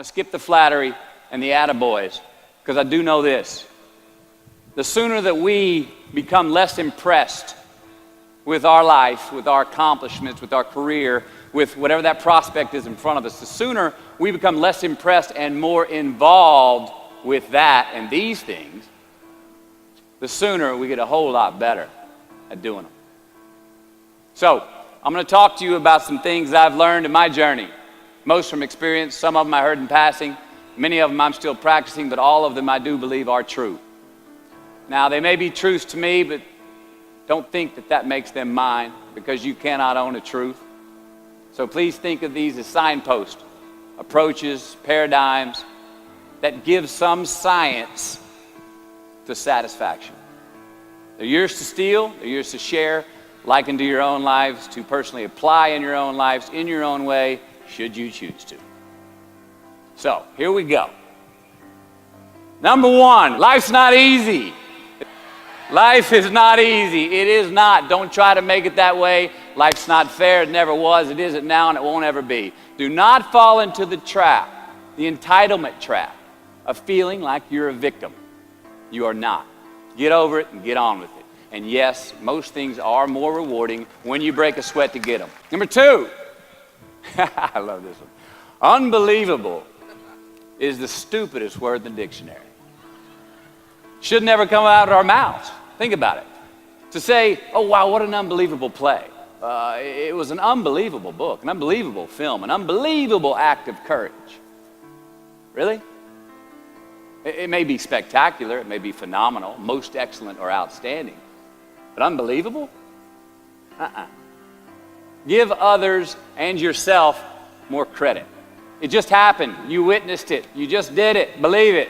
going to skip the flattery and the attaboys, because I do know this. The sooner that we become less impressed with our life, with our accomplishments, with our career, with whatever that prospect is in front of us, the sooner we become less impressed and more involved with that and these things, the sooner we get a whole lot better at doing them. So, I'm going to talk to you about some things I've learned in my journey. Most from experience, some of them I heard in passing, many of them I'm still practicing, but all of them I do believe are true. Now, they may be truths to me, but don't think that that makes them mine, because you cannot own a truth. So please think of these as signposts, approaches, paradigms that give some science to satisfaction. They're yours to steal, they're yours to share, liken to your own lives, to personally apply in your own lives, in your own way, should you choose to. So, here we go. Number one, life's not easy. Life is not easy. It is not. Don't try to make it that way. Life's not fair. It never was. It isn't now, and it won't ever be. Do not fall into the trap, the entitlement trap, of feeling like you're a victim. You are not. Get over it and get on with it. And yes, most things are more rewarding when you break a sweat to get them. Number two, I love this one. Unbelievable is the stupidest word in the dictionary. Should never come out of our mouths. Think about it. To say, oh wow, what an unbelievable play. It was an unbelievable book, an unbelievable film, an unbelievable act of courage. Really? It may be spectacular, it may be phenomenal, most excellent or outstanding, but unbelievable? Give others and yourself more credit. It just happened. You witnessed it. You just did it. Believe it.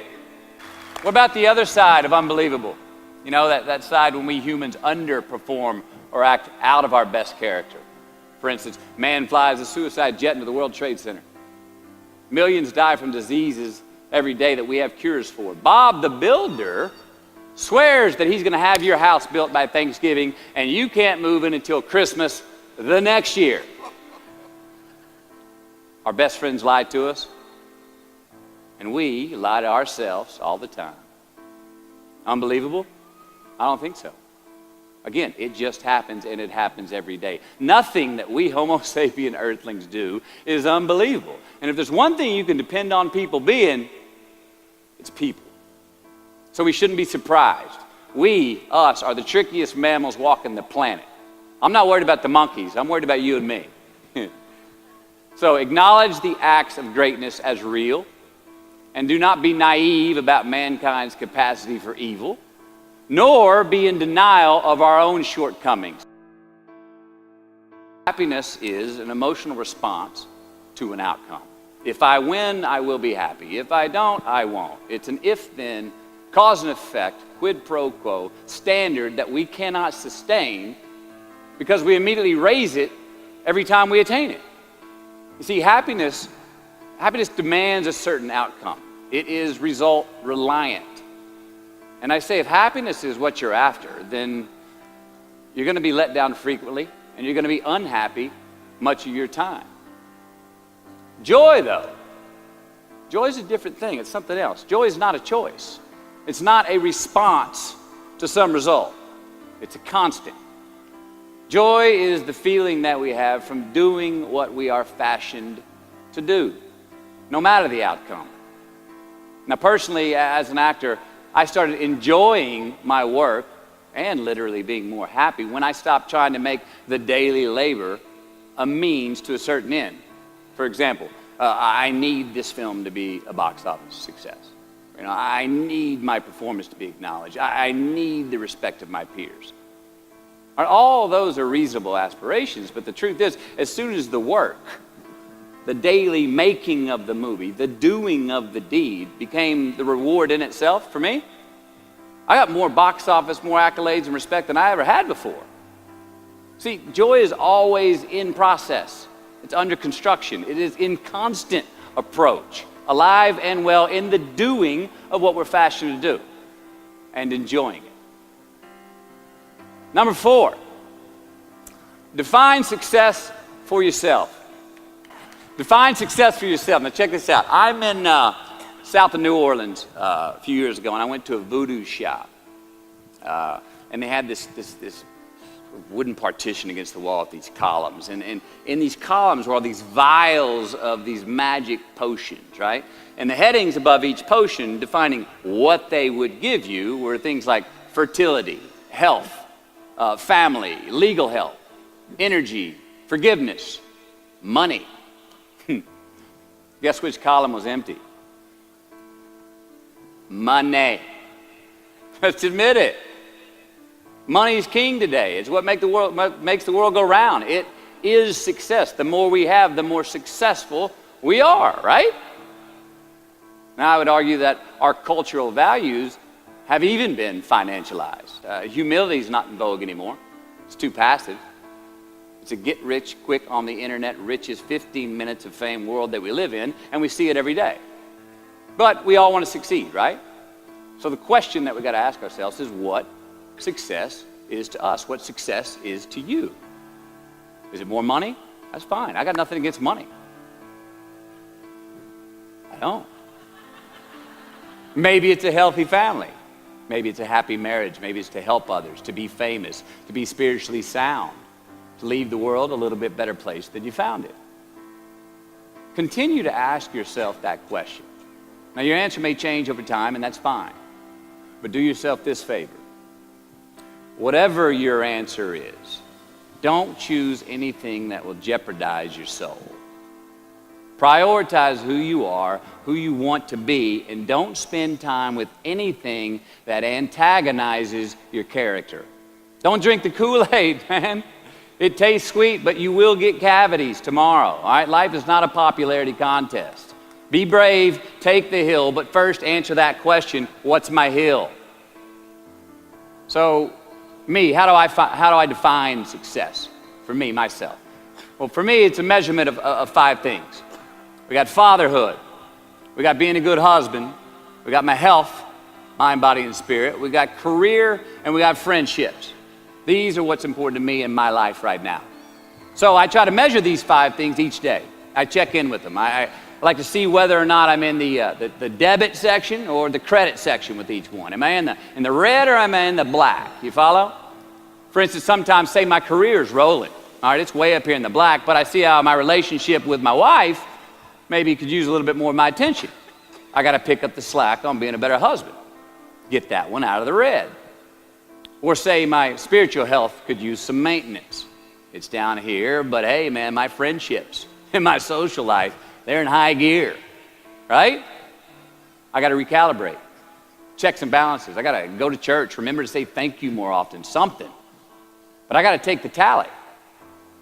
What about the other side of unbelievable? You know, that side when we humans underperform or act out of our best character. For instance, man flies a suicide jet into the World Trade Center. Millions die from diseases every day that we have cures for. Bob the Builder swears that he's going to have your house built by Thanksgiving, and you can't move in until Christmas the next year. Our best friends lie to us, and we lie to ourselves all the time. Unbelievable? I don't think so. Again, it just happens, and it happens every day. Nothing that we Homo sapien earthlings do is unbelievable. And if there's one thing you can depend on people being, it's people. So we shouldn't be surprised. We, us, are the trickiest mammals walking the planet. I'm not worried about the monkeys. I'm worried about you and me. So acknowledge the acts of greatness as real, and do not be naive about mankind's capacity for evil, nor be in denial of our own shortcomings. Happiness is an emotional response to an outcome. If I win, I will be happy. If I don't, I won't. It's an if-then, cause and effect, quid pro quo standard that we cannot sustain because we immediately raise it every time we attain it. You see, happiness demands a certain outcome. It is result reliant. And I say, if happiness is what you're after, then you're going to be let down frequently, and you're going to be unhappy much of your time. Joy, though, joy is a different thing. It's something else. Joy is not a choice. It's not a response to some result. It's a constant. Joy is the feeling that we have from doing what we are fashioned to do, no matter the outcome. Now, personally, as an actor, I started enjoying my work and literally being more happy when I stopped trying to make the daily labor a means to a certain end. For example, I need this film to be a box office success. You know, I need my performance to be acknowledged. I need the respect of my peers. All those are reasonable aspirations, but the truth is, as soon as the work, the daily making of the movie, the doing of the deed became the reward in itself for me, I got more box office, more accolades and respect than I ever had before. See, joy is always in process. It's under construction. It is in constant approach, alive and well in the doing of what we're fashioned to do and enjoying it. Number 4, define success for yourself. Define success for yourself. Now check this out. I'm in south of New Orleans a few years ago, and I went to a voodoo shop. And they had this wooden partition against the wall with these columns. And in these columns were all these vials of these magic potions, right? And the headings above each potion defining what they would give you were things like fertility, health, family, legal help, energy, forgiveness, money. Guess which column was empty? Money. Let's admit it. Money is king today. It's what makes the world go round. It is success. The more we have, the more successful we are, right? Now, I would argue that our cultural values have even been financialized. Humility is not in vogue anymore. It's too passive. It's a get rich quick on the internet, richest 15 minutes of fame world that we live in, and we see it every day. But we all want to succeed, right? So the question that we got to ask ourselves is, what success is to us? What success is to you? Is it more money? That's fine. I got nothing against money. I don't. Maybe it's a healthy family. Maybe it's a happy marriage. Maybe it's to help others, to be famous, to be spiritually sound, to leave the world a little bit better place than you found it. Continue to ask yourself that question. Now, your answer may change over time, and that's fine. But do yourself this favor. Whatever your answer is, don't choose anything that will jeopardize your soul. Prioritize who you are, who you want to be, and don't spend time with anything that antagonizes your character. Don't drink the Kool-Aid, man. It tastes sweet, but you will get cavities tomorrow. All right? Life is not a popularity contest. Be brave, take the hill, but first answer that question, what's my hill? So, me, how do I define success? For me, myself. Well, for me, it's a measurement of 5 things. We got fatherhood. We got being a good husband. We got my health, mind, body, and spirit. We got career, and we got friendships. These are what's important to me in my life right now. So I try to measure these 5 things each day. I check in with them. I like to see whether or not I'm in the debit section or the credit section with each one. Am I in the red or am I in the black? You follow? For instance, sometimes say my career is rolling. All right, it's way up here in the black, but I see how my relationship with my wife maybe could use a little bit more of my attention. I got to pick up the slack on being a better husband. Get that one out of the red. Or say my spiritual health could use some maintenance. It's down here, but hey, man, my friendships and my social life, they're in high gear, right? I got to recalibrate. Checks and balances. I got to go to church. Remember to say thank you more often. Something. But I got to take the tally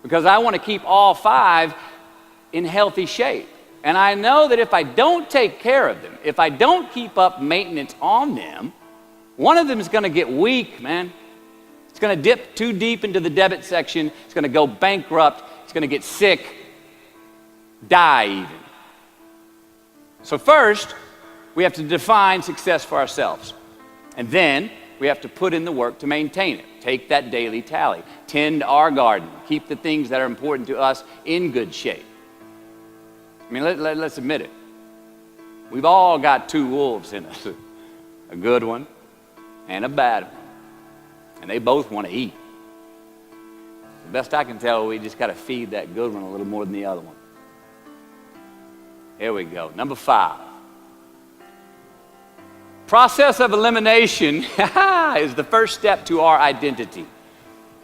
because I want to keep all 5 in healthy shape. And I know that if I don't take care of them, if I don't keep up maintenance on them, one of them is going to get weak, man. It's going to dip too deep into the debit section. It's going to go bankrupt. It's going to get sick, die even. So first, we have to define success for ourselves. And then we have to put in the work to maintain it. Take that daily tally. Tend our garden. Keep the things that are important to us in good shape. I mean, let's admit it. We've all got 2 wolves in us. A good one and a bad one. And they both want to eat. The best I can tell, we just got to feed that good one a little more than the other one. Here we go. Number 5. Process of elimination is the first step to our identity.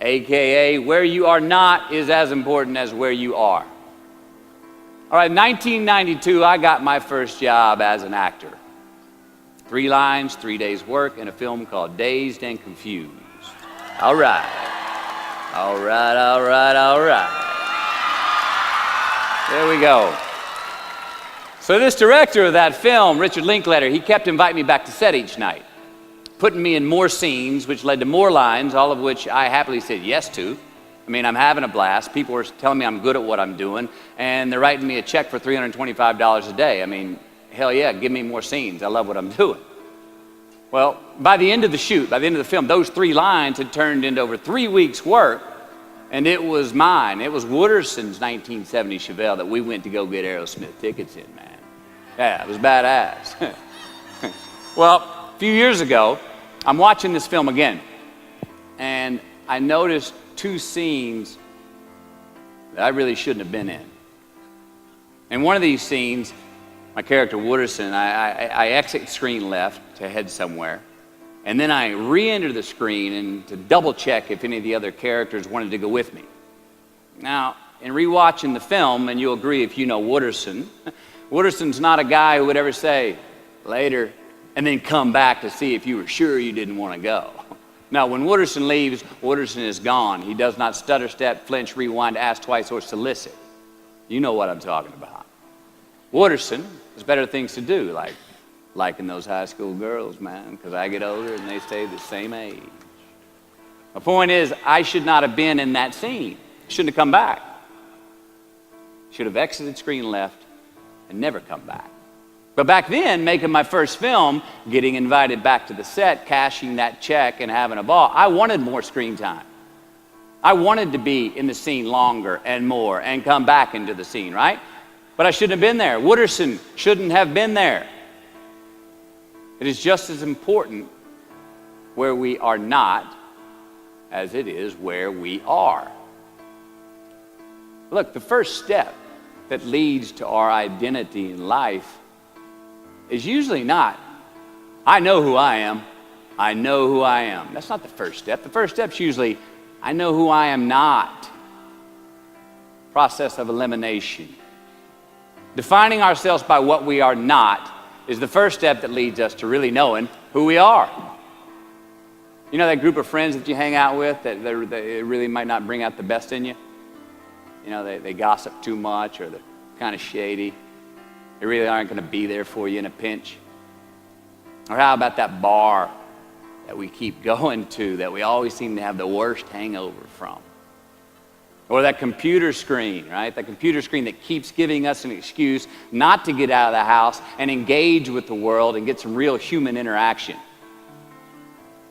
AKA, where you are not is as important as where you are. All right, 1992, I got my first job as an actor. 3 lines, 3 days work in a film called Dazed and Confused. All right. All right, all right, all right. There we go. So this director of that film, Richard Linklater, he kept inviting me back to set each night, putting me in more scenes, which led to more lines, all of which I happily said yes to. I mean, I'm having a blast. People are telling me I'm good at what I'm doing, and they're writing me a check for $325 a day. I mean, hell yeah, give me more scenes. I love what I'm doing. Well, by the end of the shoot, by the end of the film, those 3 lines had turned into over 3 weeks' work, And it was mine. It was Wooderson's 1970 Chevelle that we went to go get Aerosmith tickets in, man. Yeah, it was badass. Well, a few years ago, I'm watching this film again, and I noticed two scenes that I really shouldn't have been in. In one of these scenes, my character Wooderson, I exit screen left to head somewhere, and then I re-enter the screen and to double check if any of the other characters wanted to go with me. Now, in rewatching the film, and you'll agree if you know Wooderson, Wooderson's not a guy who would ever say, later, and then come back to see if you were sure you didn't want to go. Now, when Wooderson leaves, Wooderson is gone. He does not stutter, step, flinch, rewind, ask twice, or solicit. You know what I'm talking about. Wooderson has better things to do, like liking those high school girls, man, because I get older and they stay the same age. My point is, I should not have been in that scene. Shouldn't have come back. Should have exited screen left and never come back. But back then, making my first film, getting invited back to the set, cashing that check and having a ball, I wanted more screen time. I wanted to be in the scene longer and more and come back into the scene, right? But I shouldn't have been there. Wooderson shouldn't have been there. It is just as important where we are not as it is where we are. Look, the first step that leads to our identity in life is usually not, I know who I am. I know who I am. That's not the first step. The first step's usually, I know who I am not. Process of elimination. Defining ourselves by what we are not is the first step that leads us to really knowing who we are. You know that group of friends that you hang out with that they really might not bring out the best in you? You know, they gossip too much, or they're kind of shady. They really aren't going to be there for you in a pinch. Or how about that bar that we keep going to that we always seem to have the worst hangover from? Or that computer screen, right? That computer screen that keeps giving us an excuse not to get out of the house and engage with the world and get some real human interaction.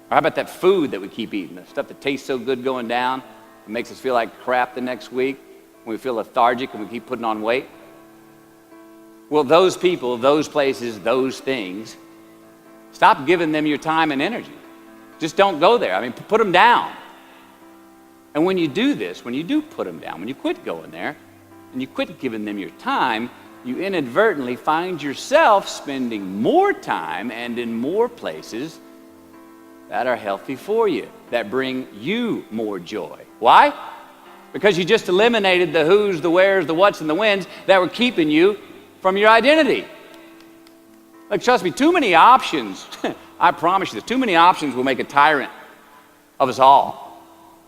Or how about that food that we keep eating, the stuff that tastes so good going down, it makes us feel like crap the next week, when we feel lethargic and we keep putting on weight? Well, those people, those places, those things, stop giving them your time and energy. Just don't go there. I mean, put them down. And when you do this, when you do put them down, when you quit going there, and you quit giving them your time, you inadvertently find yourself spending more time and in more places that are healthy for you, that bring you more joy. Why? Because you just eliminated the who's, the where's, the what's, and the when's that were keeping you from your identity. Like, trust me, too many options, I promise you this, too many options will make a tyrant of us all.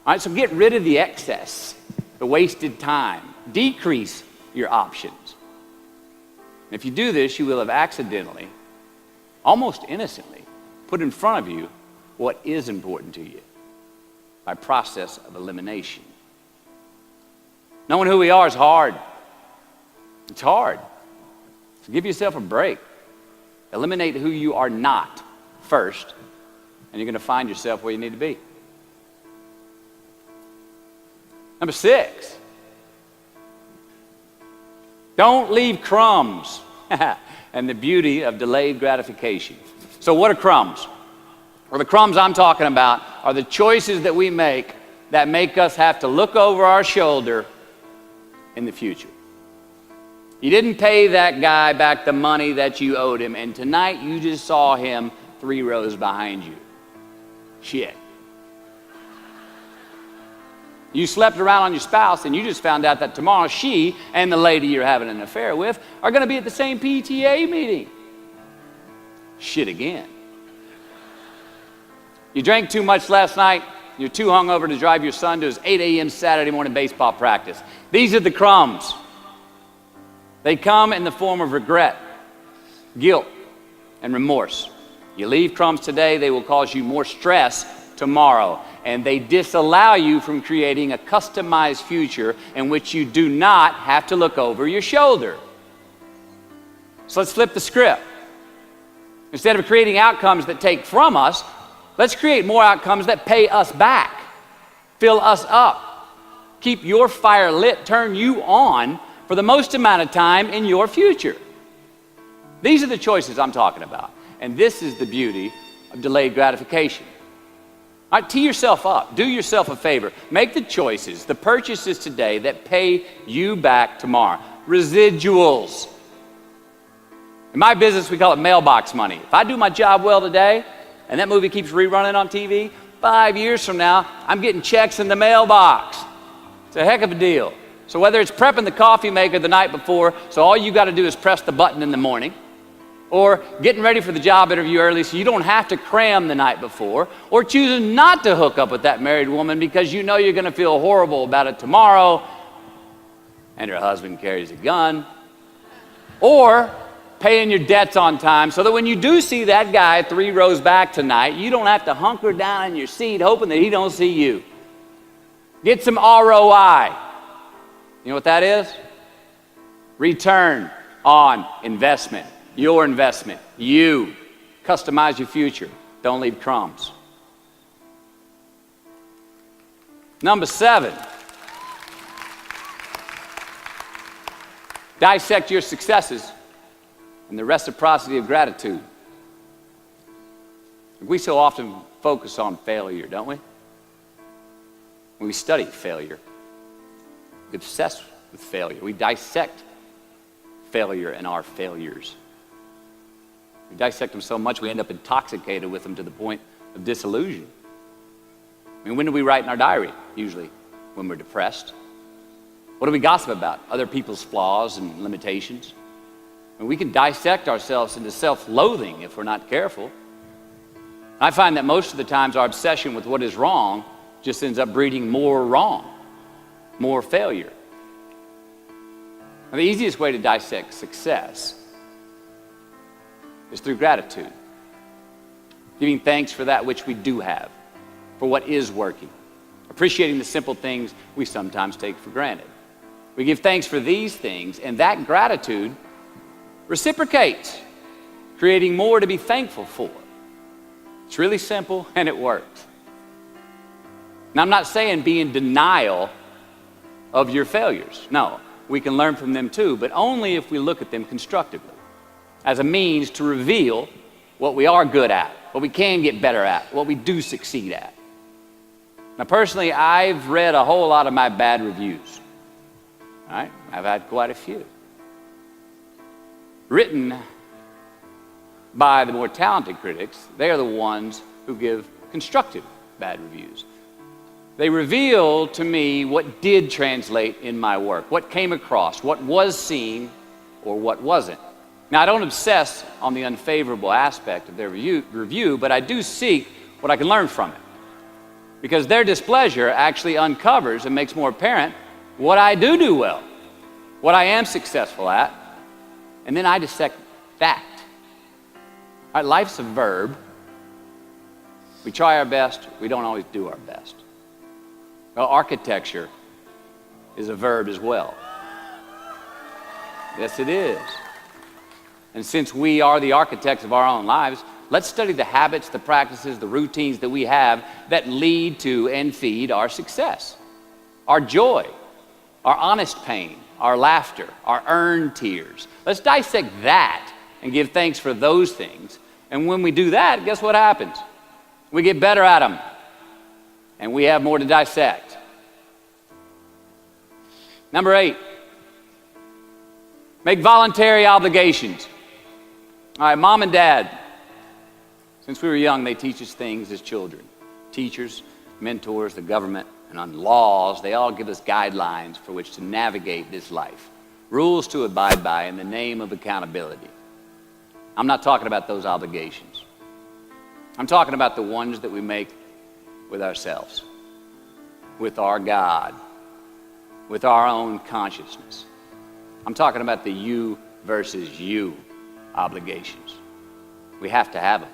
All right, so get rid of the excess, the wasted time. Decrease your options. And if you do this, you will have accidentally, almost innocently, put in front of you what is important to you by process of elimination. Knowing who we are is hard. It's hard. So give yourself a break. Eliminate who you are not first, and you're going to find yourself where you need to be. Number 6, don't leave crumbs. And the beauty of delayed gratification. So what are crumbs? Well, the crumbs I'm talking about are the choices that we make that make us have to look over our shoulder in the future. You didn't pay that guy back the money that you owed him, and tonight you just saw him 3 rows behind you. Shit. You slept around on your spouse, and you just found out that tomorrow she and the lady you're having an affair with are going to be at the same PTA meeting. Shit again. You drank too much last night. You're too hungover to drive your son to his 8 a.m. Saturday morning baseball practice. These are the crumbs. They come in the form of regret, guilt, and remorse. You leave crumbs today, they will cause you more stress tomorrow. And they disallow you from creating a customized future in which you do not have to look over your shoulder. So let's flip the script. Instead of creating outcomes that take from us, let's create more outcomes that pay us back, fill us up, keep your fire lit, turn you on for the most amount of time in your future. These are the choices I'm talking about. And this is the beauty of delayed gratification. All right, tee yourself up. Do yourself a favor. Make the choices, the purchases today that pay you back tomorrow. Residuals. In my business, we call it mailbox money. If I do my job well today, and that movie keeps rerunning on TV, 5 years from now, I'm getting checks in the mailbox. It's a heck of a deal. So whether it's prepping the coffee maker the night before, so all you got to do is press the button in the morning, or getting ready for the job interview early so you don't have to cram the night before, or choosing not to hook up with that married woman because you know you're going to feel horrible about it tomorrow, and her husband carries a gun, or paying your debts on time so that when you do see that guy 3 rows back tonight, you don't have to hunker down in your seat hoping that he don't see you. Get some ROI. You know what that is? Return on investment. Your investment. You. Customize your future. Don't leave crumbs. Number 7. Dissect your successes and the reciprocity of gratitude. We so often focus on failure, don't we? When we study failure, we obsess with failure. We dissect failure and our failures. We dissect them so much we end up intoxicated with them to the point of disillusion. I mean, when do we write in our diary? Usually when we're depressed. What do we gossip about? Other people's flaws and limitations. And we can dissect ourselves into self-loathing if we're not careful. I find that most of the times our obsession with what is wrong just ends up breeding more wrong, more failure. Now, the easiest way to dissect success is through gratitude. Giving thanks for that which we do have, for what is working. Appreciating the simple things we sometimes take for granted. We give thanks for these things, and that gratitude reciprocates, creating more to be thankful for. It's really simple, and it works. Now, I'm not saying be in denial of your failures. No, we can learn from them too, but only if we look at them constructively, as a means to reveal what we are good at, what we can get better at, what we do succeed at. Now, personally, I've read a whole lot of my bad reviews. All right? I've had quite a few. Written by the more talented critics, they are the ones who give constructive bad reviews. They reveal to me what did translate in my work, what came across, what was seen, or what wasn't. Now, I don't obsess on the unfavorable aspect of their review, but I do seek what I can learn from it. Because their displeasure actually uncovers and makes more apparent what I do well, what I am successful at, and then I dissect that. All right, life's a verb. We try our best, we don't always do our best. Well, architecture is a verb as well. Yes, it is. And since we are the architects of our own lives, let's study the habits, the practices, the routines that we have that lead to and feed our success, our joy, our honest pain, our laughter, our earned tears. Let's dissect that and give thanks for those things. And when we do that, guess what happens? We get better at them, and we have more to dissect. Number 8, make voluntary obligations. All right, mom and dad, since we were young, they teach us things as children. Teachers, mentors, the government, and on laws, they all give us guidelines for which to navigate this life. Rules to abide by in the name of accountability. I'm not talking about those obligations. I'm talking about the ones that we make with ourselves, with our God, with our own consciousness. I'm talking about the you versus you obligations. We have to have them.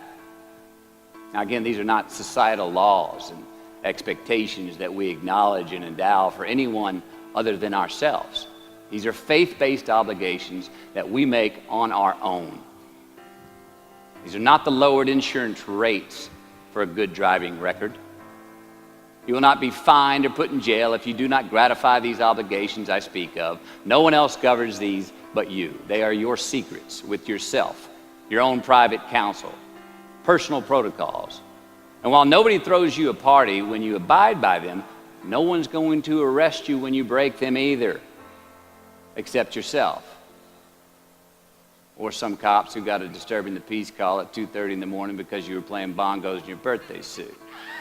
Now again, these are not societal laws and expectations that we acknowledge and endow for anyone other than ourselves. These are faith-based obligations that we make on our own. These are not the lowered insurance rates for a good driving record. You will not be fined or put in jail if you do not gratify these obligations I speak of. No one else governs these but you. They are your secrets with yourself, your own private counsel, personal protocols. And while nobody throws you a party when you abide by them, no one's going to arrest you when you break them either, except yourself. Or some cops who got a disturbing the peace call at 2:30 in the morning because you were playing bongos in your birthday suit.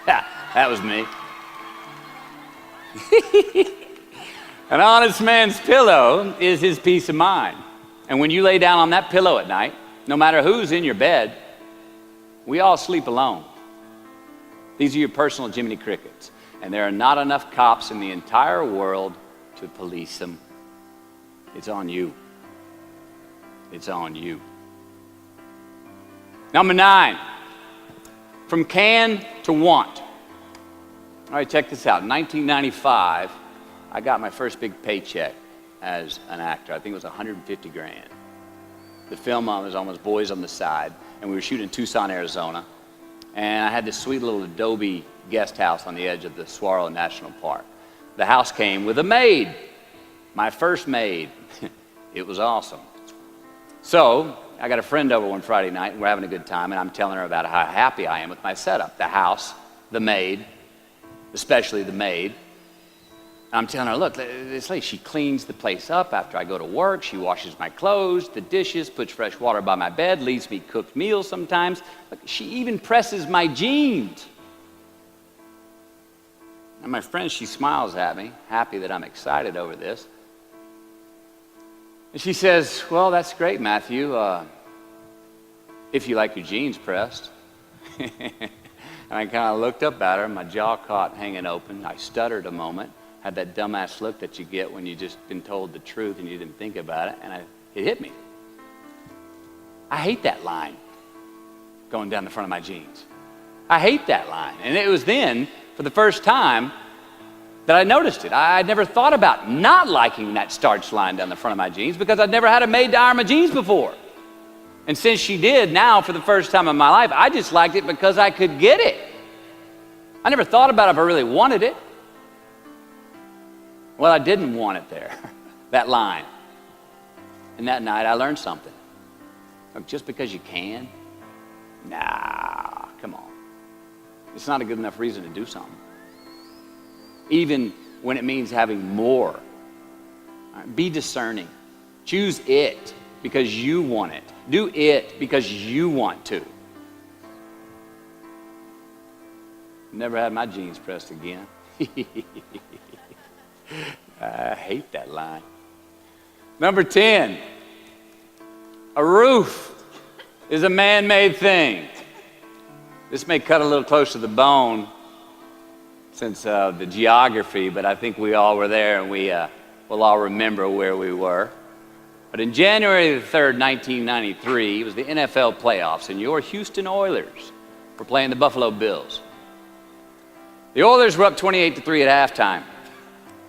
That was me. An honest man's pillow is his peace of mind. And when you lay down on that pillow at night, no matter who's in your bed, we all sleep alone. These are your personal Jiminy Crickets. And there are not enough cops in the entire world to police them. It's on you. It's on you. Number 9, from can to want. All right, check this out. In 1995, I got my first big paycheck as an actor. I think it was 150 grand. The film was almost Boys on the Side, and we were shooting in Tucson, Arizona. And I had this sweet little adobe guest house on the edge of the Saguaro National Park. The house came with a maid, my first maid. It was awesome. So I got a friend over one Friday night, and we're having a good time, and I'm telling her about how happy I am with my setup. The house, the maid, especially the maid. I'm telling her, look, this lady, she cleans the place up after I go to work. She washes my clothes, the dishes, puts fresh water by my bed, leaves me cooked meals sometimes. Look, she even presses my jeans. And my friend, she smiles at me, happy that I'm excited over this. And she says, well, that's great, Matthew, if you like your jeans pressed. And I kind of looked up at her, my jaw caught hanging open. I stuttered a moment. Had that dumbass look that you get when you just been told the truth and you didn't think about it, and it hit me. I hate that line going down the front of my jeans. I hate that line. And it was then, for the first time, that I noticed it. I'd never thought about not liking that starch line down the front of my jeans because I'd never had a maid to iron my jeans before. And since she did, now for the first time in my life, I just liked it because I could get it. I never thought about it if I really wanted it. Well, I didn't want it there, that line. And that night I learned something. Look, just because you can, nah, come on. It's not a good enough reason to do something. Even when it means having more. Right, be discerning. Choose it because you want it. Do it because you want to. Never had my jeans pressed again. I hate that line. Number 10, a roof is a man-made thing. This may cut a little close to the bone since the geography, but I think we all were there and we'll all remember where we were. But in January the 3rd, 1993, it was the NFL playoffs, and your Houston Oilers were playing the Buffalo Bills. The Oilers were up 28-3 at halftime,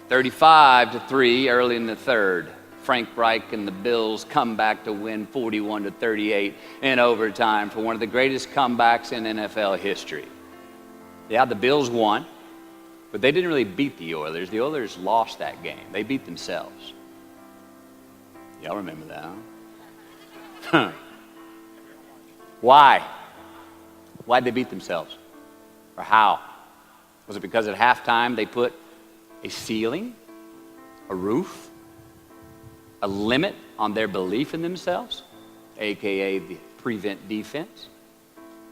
35-3 early in the third. Frank Reich and the Bills come back to win 41-38 in overtime for one of the greatest comebacks in NFL history. Yeah, the Bills won, but they didn't really beat the Oilers. The Oilers lost that game. They beat themselves. Y'all remember that, huh? Why? Why'd they beat themselves? Or how? Was it because at halftime they put a ceiling, a roof, a limit on their belief in themselves, aka the prevent defense?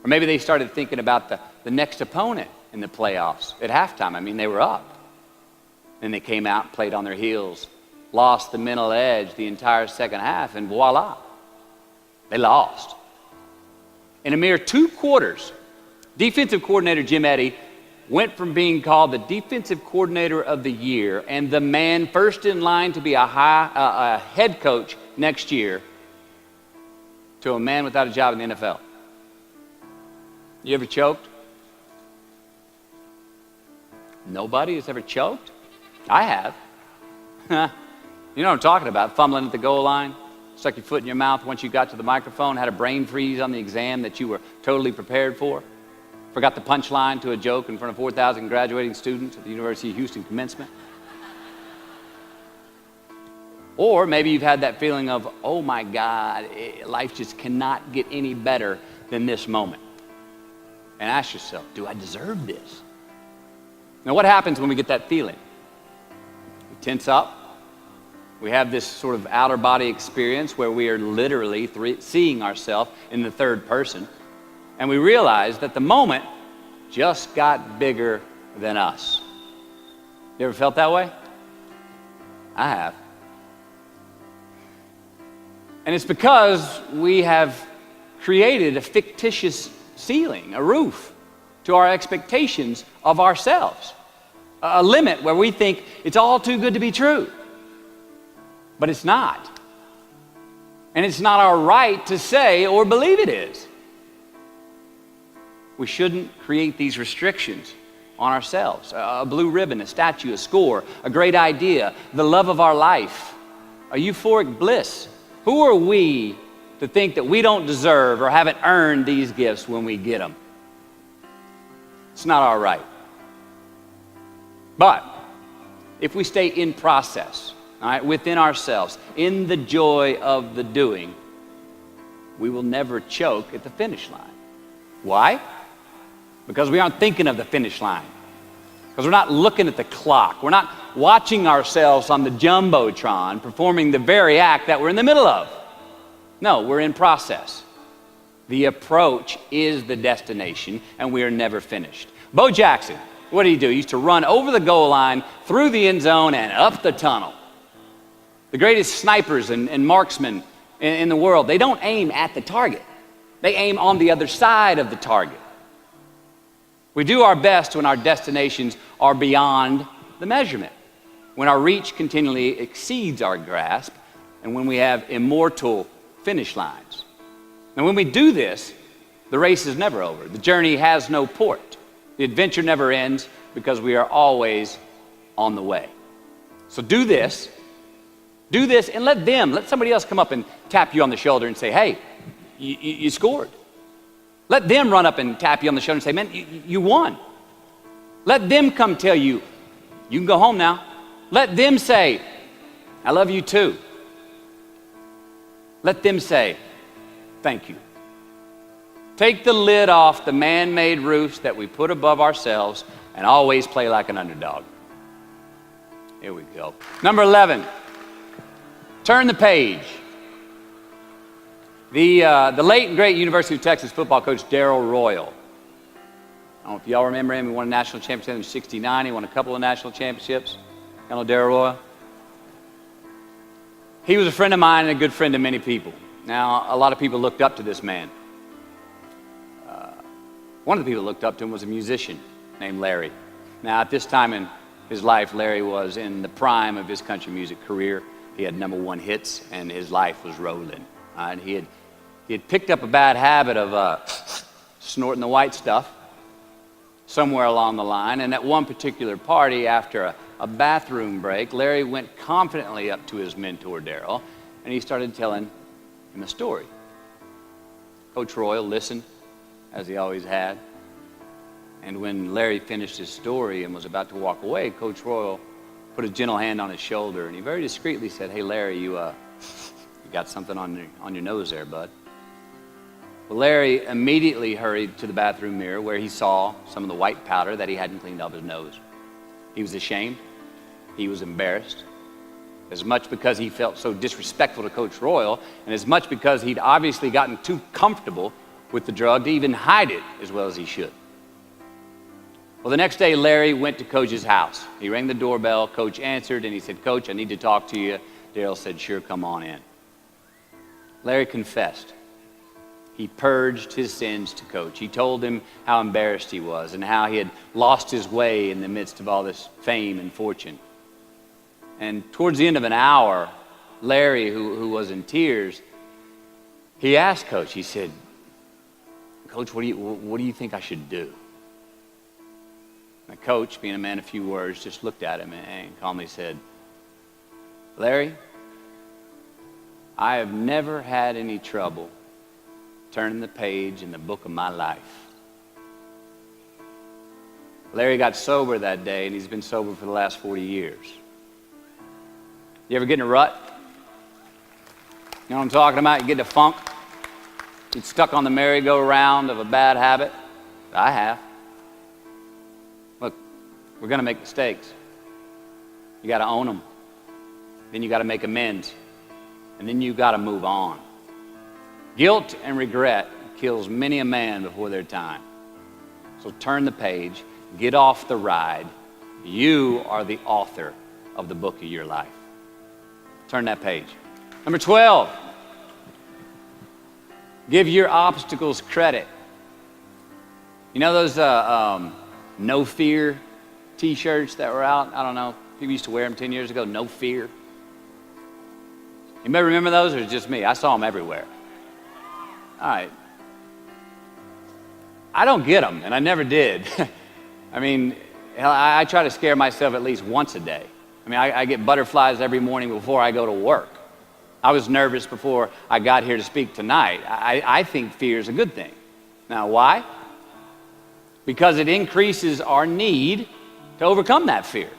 Or maybe they started thinking about the next opponent in the playoffs at halftime. I mean, they were up. Then they came out, played on their heels, lost the mental edge the entire second half, and voila, they lost. In a mere 2 quarters, defensive coordinator Jim Eddy went from being called the defensive coordinator of the year and the man first in line to be a head coach next year to a man without a job in the NFL. You ever choked? Nobody has ever choked? I have. You know what I'm talking about, fumbling at the goal line, stuck your foot in your mouth once you got to the microphone, had a brain freeze on the exam that you were totally prepared for. Forgot the punchline to a joke in front of 4,000 graduating students at the University of Houston commencement. Or maybe you've had that feeling of, oh my God, life just cannot get any better than this moment. And ask yourself, do I deserve this? Now, what happens when we get that feeling? We tense up. We have this sort of outer body experience where we are literally seeing ourselves in the third person. And we realize that the moment just got bigger than us. You ever felt that way? I have. And it's because we have created a fictitious ceiling, a roof, to our expectations of ourselves. A limit where we think it's all too good to be true. But it's not. And it's not our right to say or believe it is. We shouldn't create these restrictions on ourselves. A blue ribbon, a statue, a score, a great idea, the love of our life, a euphoric bliss. Who are we to think that we don't deserve or haven't earned these gifts when we get them? It's not our right. But if we stay in process, all right, within ourselves, in the joy of the doing, we will never choke at the finish line. Why? Because we aren't thinking of the finish line. Because we're not looking at the clock. We're not watching ourselves on the Jumbotron performing the very act that we're in the middle of. No, we're in process. The approach is the destination, and we are never finished. Bo Jackson, what did he do? He used to run over the goal line, through the end zone, and up the tunnel. The greatest snipers and marksmen in the world, they don't aim at the target. They aim on the other side of the target. We do our best when our destinations are beyond the measurement, when our reach continually exceeds our grasp, and when we have immortal finish lines. And when we do this, the race is never over. The journey has no port. The adventure never ends because we are always on the way. So do this, and let somebody else come up and tap you on the shoulder and say, hey, you scored. Let them run up and tap you on the shoulder and say, man, you won. Let them come tell you, you can go home now. Let them say, I love you too. Let them say, thank you. Take the lid off the man-made roofs that we put above ourselves and always play like an underdog. Here we go. Number 11, turn the page. The late and great University of Texas football coach Darrell Royal. I don't know if y'all remember him. He won a national championship in '69. He won a couple of national championships. You know Darrell Royal? He was a friend of mine and a good friend of many people. Now, a lot of people looked up to this man. One of the people that looked up to him was a musician named Larry. Now, at this time in his life, Larry was in the prime of his country music career. He had #1 hits, and his life was rolling. And he had picked up a bad habit of snorting the white stuff somewhere along the line. And at one particular party, after a bathroom break, Larry went confidently up to his mentor, Darrell, and he started telling him a story. Coach Royal listened, as he always had. And when Larry finished his story and was about to walk away, Coach Royal put a gentle hand on his shoulder, and he very discreetly said, hey, Larry, you got something on your nose there, bud. Well, Larry immediately hurried to the bathroom mirror where he saw some of the white powder that he hadn't cleaned off his nose. He was ashamed. He was embarrassed, as much because he felt so disrespectful to Coach Royal, and as much because he'd obviously gotten too comfortable with the drug to even hide it as well as he should. Well, the next day, Larry went to Coach's house. He rang the doorbell. Coach answered, and he said, Coach, I need to talk to you. Darrell said, sure, come on in. Larry confessed. He purged his sins to Coach. He told him how embarrassed he was and how he had lost his way in the midst of all this fame and fortune. And towards the end of an hour, Larry, who was in tears, he asked Coach, he said, Coach, what do you think I should do? And Coach, being a man of few words, just looked at him and calmly said, Larry, I have never had any trouble turning the page in the book of my life. Larry got sober that day, and he's been sober for the last 40 years. You ever get in a rut? You know what I'm talking about? You get in a funk. Get stuck on the merry-go-round of a bad habit. I have. Look, we're going to make mistakes. You got to own them. Then you got to make amends. And then you got to move on. Guilt and regret kills many a man before their time. So turn the page. Get off the ride. You are the author of the book of your life. Turn that page. Number 12. Give your obstacles credit. You know those no fear t-shirts that were out? I don't know. People used to wear them 10 years ago. No fear. Anybody remember those, or is it just me? I saw them everywhere. All right. I don't get them, and I never did. I mean, I try to scare myself at least once a day. I mean, I get butterflies every morning before I go to work. I was nervous before I got here to speak tonight. I think fear is a good thing. Now, why? Because it increases our need to overcome that fear.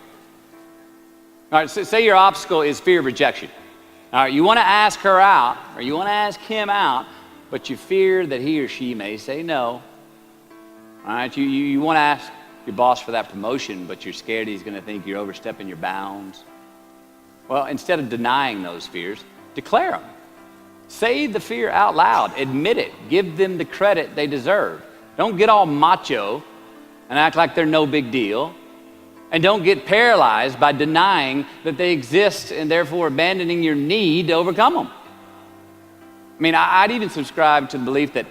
All right, so say your obstacle is fear of rejection. All right, you want to ask her out, or you want to ask him out, but you fear that he or she may say no. All right, you want to ask your boss for that promotion, but you're scared he's going to think you're overstepping your bounds. Well, instead of denying those fears, declare them. Say the fear out loud. Admit it. Give them the credit they deserve. Don't get all macho and act like they're no big deal. And don't get paralyzed by denying that they exist and therefore abandoning your need to overcome them. I mean, I'd even subscribe to the belief that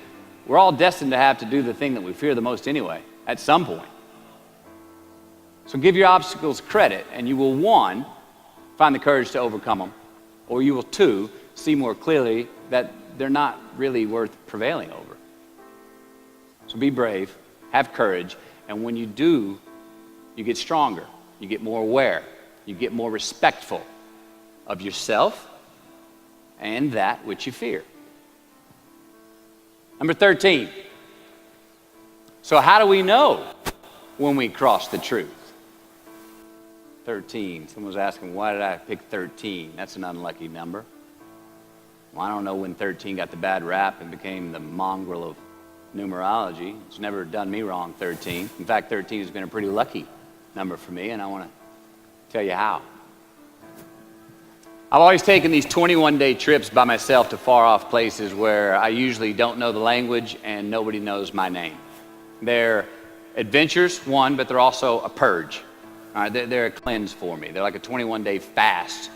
we're all destined to have to do the thing that we fear the most anyway, at some point. So give your obstacles credit, and you will, 1, find the courage to overcome them, or you will, 2, see more clearly that they're not really worth prevailing over. So be brave, have courage, and when you do, you get stronger, you get more aware, you get more respectful of yourself and that which you fear. Number 13. So how do we know when we cross the truth? 13. Someone was asking, why did I pick 13? That's an unlucky number. Well, I don't know when 13 got the bad rap and became the mongrel of numerology. It's never done me wrong, 13. In fact, 13 has been a pretty lucky number for me, and I want to tell you how. I've always taken these 21-day trips by myself to far-off places where I usually don't know the language and nobody knows my name. They're adventures, one, but they're also a purge. All right, they're a cleanse for me. They're like a 21-day fast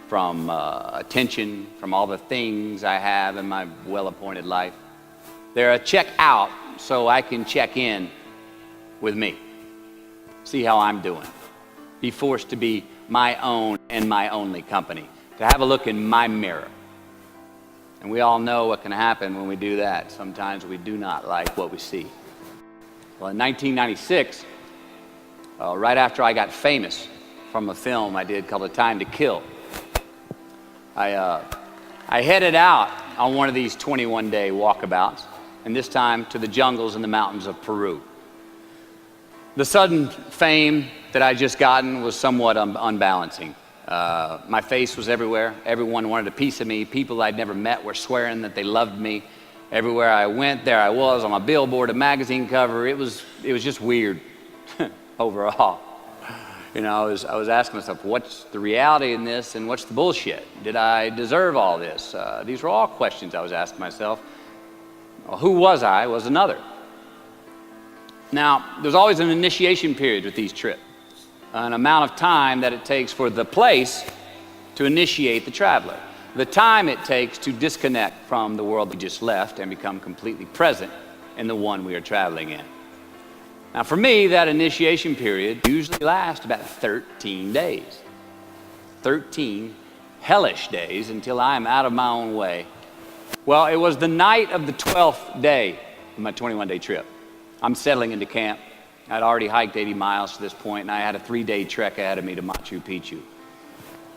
from attention, from all the things I have in my well-appointed life. They're a check out so I can check in with me, see how I'm doing, be forced to be my own and my only company, to have a look in my mirror. And we all know what can happen when we do that. Sometimes we do not like what we see. Well, in 1996, right after I got famous from a film I did called A Time to Kill, I headed out on one of these 21-day walkabouts, and this time to the jungles and the mountains of Peru. The sudden fame that I just gotten was somewhat unbalancing. My face was everywhere. Everyone wanted a piece of me. People I'd never met were swearing that they loved me. Everywhere I went, there I was on a billboard, a magazine cover. It was just weird overall. You know, I was asking myself, what's the reality in this and what's the bullshit? Did I deserve all this? These were all questions I was asking myself. Well, who was I was another. Now, there's always an initiation period with these trips, an amount of time that it takes for the place to initiate the traveler, the time it takes to disconnect from the world we just left and become completely present in the one we are traveling in. Now, for me, that initiation period usually lasts about 13 days. 13 hellish days until I am out of my own way. Well, it was the night of the 12th day of my 21-day trip. I'm settling into camp. I'd already hiked 80 miles to this point, and I had a 3-day trek ahead of me to Machu Picchu.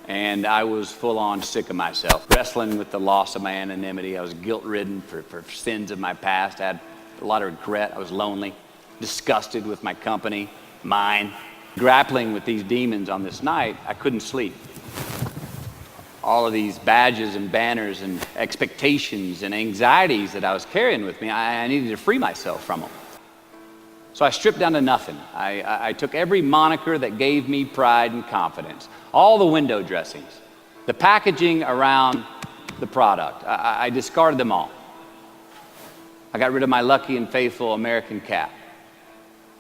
And I was full on sick of myself, wrestling with the loss of my anonymity. I was guilt-ridden for sins of my past. I had a lot of regret. I was lonely, disgusted with my company. mine. Grappling with these demons on this night, I couldn't sleep. All of these badges and banners and expectations and anxieties that I was carrying with me, I needed to free myself from them. So I stripped down to nothing. I took every moniker that gave me pride and confidence, all the window dressings, the packaging around the product. I discarded them all. I got rid of my lucky and faithful American cap.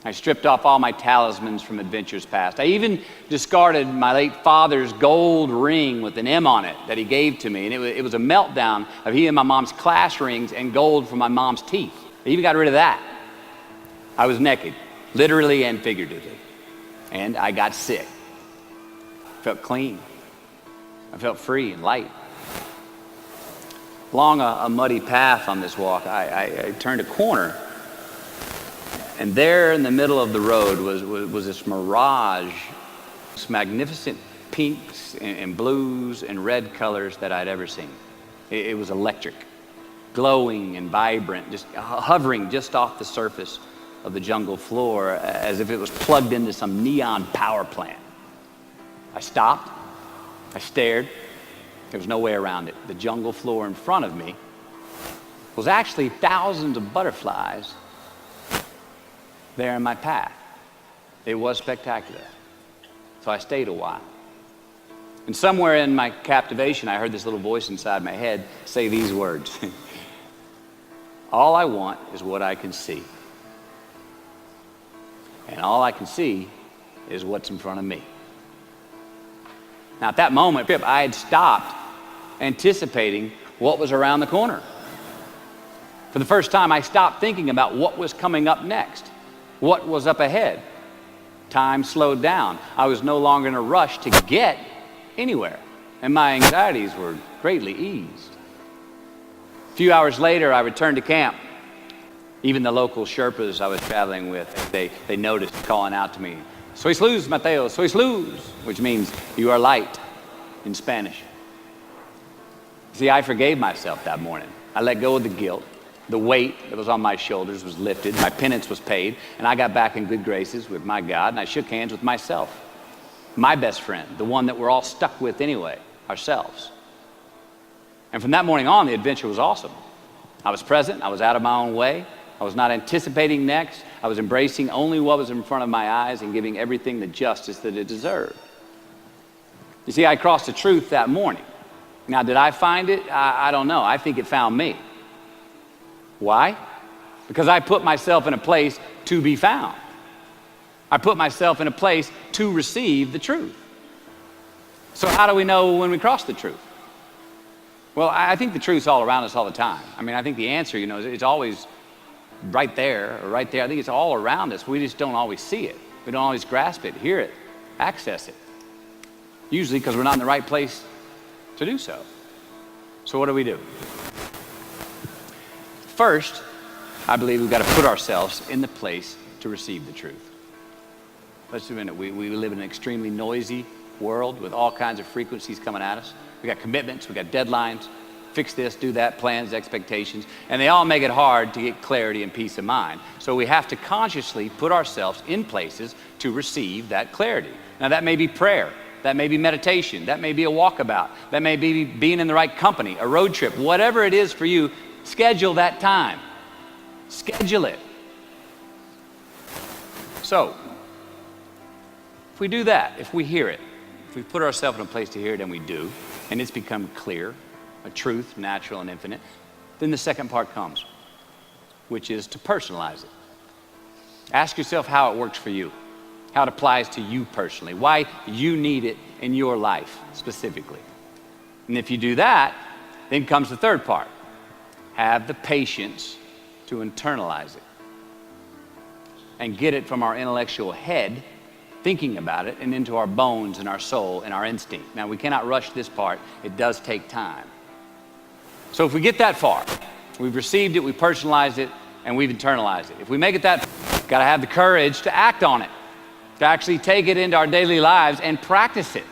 I stripped off all my talismans from adventures past. I even discarded my late father's gold ring with an M on it that he gave to me. And it was a meltdown of he and my mom's class rings and gold from my mom's teeth. I even got rid of that. I was naked, literally and figuratively. And I got sick. I felt clean. I felt free and light. Along a muddy path on this walk, I turned a corner. And there in the middle of the road was this mirage, this magnificent pinks and blues and red colors that I'd ever seen. It was electric, glowing and vibrant, just hovering just off the surface of the jungle floor as if it was plugged into some neon power plant. I stopped, I stared, there was no way around it. The jungle floor in front of me was actually thousands of butterflies there in my path. It was spectacular. So I stayed a while. And somewhere in my captivation, I heard this little voice inside my head say these words. All I want is what I can see. And all I can see is what's in front of me. Now at that moment, I had stopped anticipating what was around the corner. For the first time, I stopped thinking about what was coming up next. What was up ahead? Time slowed down. I was no longer in a rush to get anywhere, and my anxieties were greatly eased. A few hours later, I returned to camp. Even the local Sherpas I was traveling with, they noticed calling out to me, "Sois luz, Mateo, sois luz," which means you are light in Spanish. See, I forgave myself that morning. I let go of the guilt. The weight that was on my shoulders was lifted, my penance was paid, and I got back in good graces with my God, and I shook hands with myself, my best friend, the one that we're all stuck with anyway, ourselves. And from that morning on, the adventure was awesome. I was present, I was out of my own way, I was not anticipating next, I was embracing only what was in front of my eyes and giving everything the justice that it deserved. You see, I crossed the truth that morning. Now, did I find it? I don't know. I think it found me. Why? Because I put myself in a place to be found. I put myself in a place to receive the truth. So how do we know when we cross the truth? Well, I think the truth's all around us all the time. I mean, I think the answer, it's always right there or right there. I think it's all around us. We just don't always see it. We don't always grasp it, hear it, access it. Usually because we're not in the right place to do so. So what do? First, I believe we've got to put ourselves in the place to receive the truth. Let's do a minute. We live in an extremely noisy world with all kinds of frequencies coming at us. We got commitments, we got deadlines, fix this, do that, plans, expectations, and they all make it hard to get clarity and peace of mind. So we have to consciously put ourselves in places to receive that clarity. Now that may be prayer, that may be meditation, that may be a walkabout, that may be being in the right company, a road trip, whatever it is for you. Schedule that time. Schedule it. So, if we do that, if we hear it, if we put ourselves in a place to hear it, and we do, and it's become clear, a truth, natural and infinite, then the second part comes, which is to personalize it. Ask yourself how it works for you, how it applies to you personally, why you need it in your life specifically. And if you do that, then comes the third part. Have the patience to internalize it and get it from our intellectual head, thinking about it, and into our bones and our soul and our instinct. Now, we cannot rush this part. It does take time. So if we get that far, we've received it, we personalized it, and we've internalized it. If we make it that far, we've got to have the courage to act on it, to actually take it into our daily lives and practice it,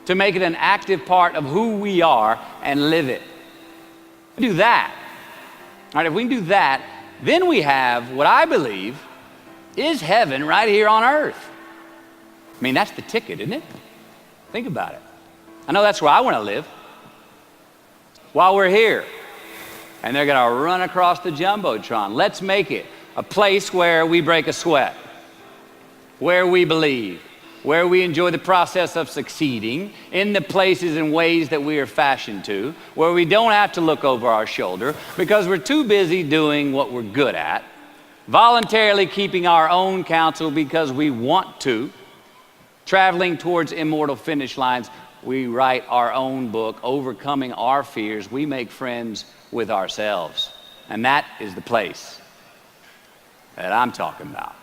to make it an active part of who we are and live it. Do that. All right, if we can do that, then we have what I believe is heaven right here on earth. I mean, that's the ticket, isn't it? Think about it. I know that's where I want to live. While we're here, and they're going to run across the Jumbotron. Let's make it a place where we break a sweat, where we believe, where we enjoy the process of succeeding in the places and ways that we are fashioned to, where we don't have to look over our shoulder because we're too busy doing what we're good at, voluntarily keeping our own counsel because we want to, traveling towards immortal finish lines. We write our own book, overcoming our fears. We make friends with ourselves. And that is the place that I'm talking about.